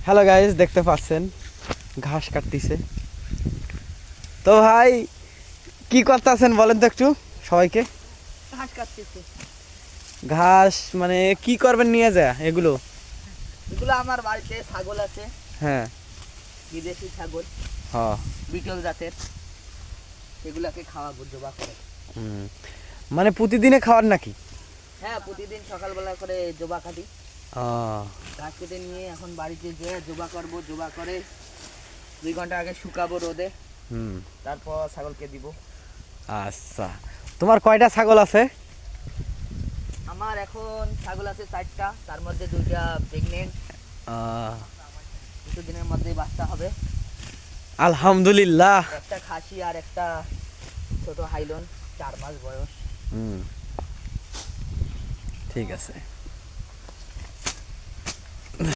Hello guys, দেখতে পাচ্ছেন ঘাস কাটতেছে। তো ভাই কি করতেছেন বলেন তো একটু সবাইকে। ঘাস কাটতেছে। ঘাস মানে কি করবেন নিয়ে যা এগুলো? এগুলো আমার বাড়িতে ছাগল আছে, হ্যাঁ। বিদেশি ছাগল, হ্যাঁ। বিটল জাতের। এগুলাকে খাওয়াবো জবা করে। হুম, মানে প্রতিদিনে খাওয়ার নাকি? হ্যাঁ, প্রতিদিন সকালবেলা করে জবা কাটি। আহ, ঘাস কেটে নিয়ে এখন বাড়িতে যেয়ে জবা করব। জবা করে 2 ঘন্টা আগে শুকাবো রোদে, হুম। তারপর ছাগলকে দিব। আচ্ছা, তোমার কয়টা ছাগল আছে? আমার এখন ছাগল আছে 4টা, তার মধ্যে 2টা প্রেগনেন্ট। আহ, কিছুদিনের মধ্যেই বাচ্চা হবে। আলহামদুলিল্লাহ। একটা খাসি আর একটা ছোট হাইলন, 4 মাস বয়স। হুম, ঠিক আছে।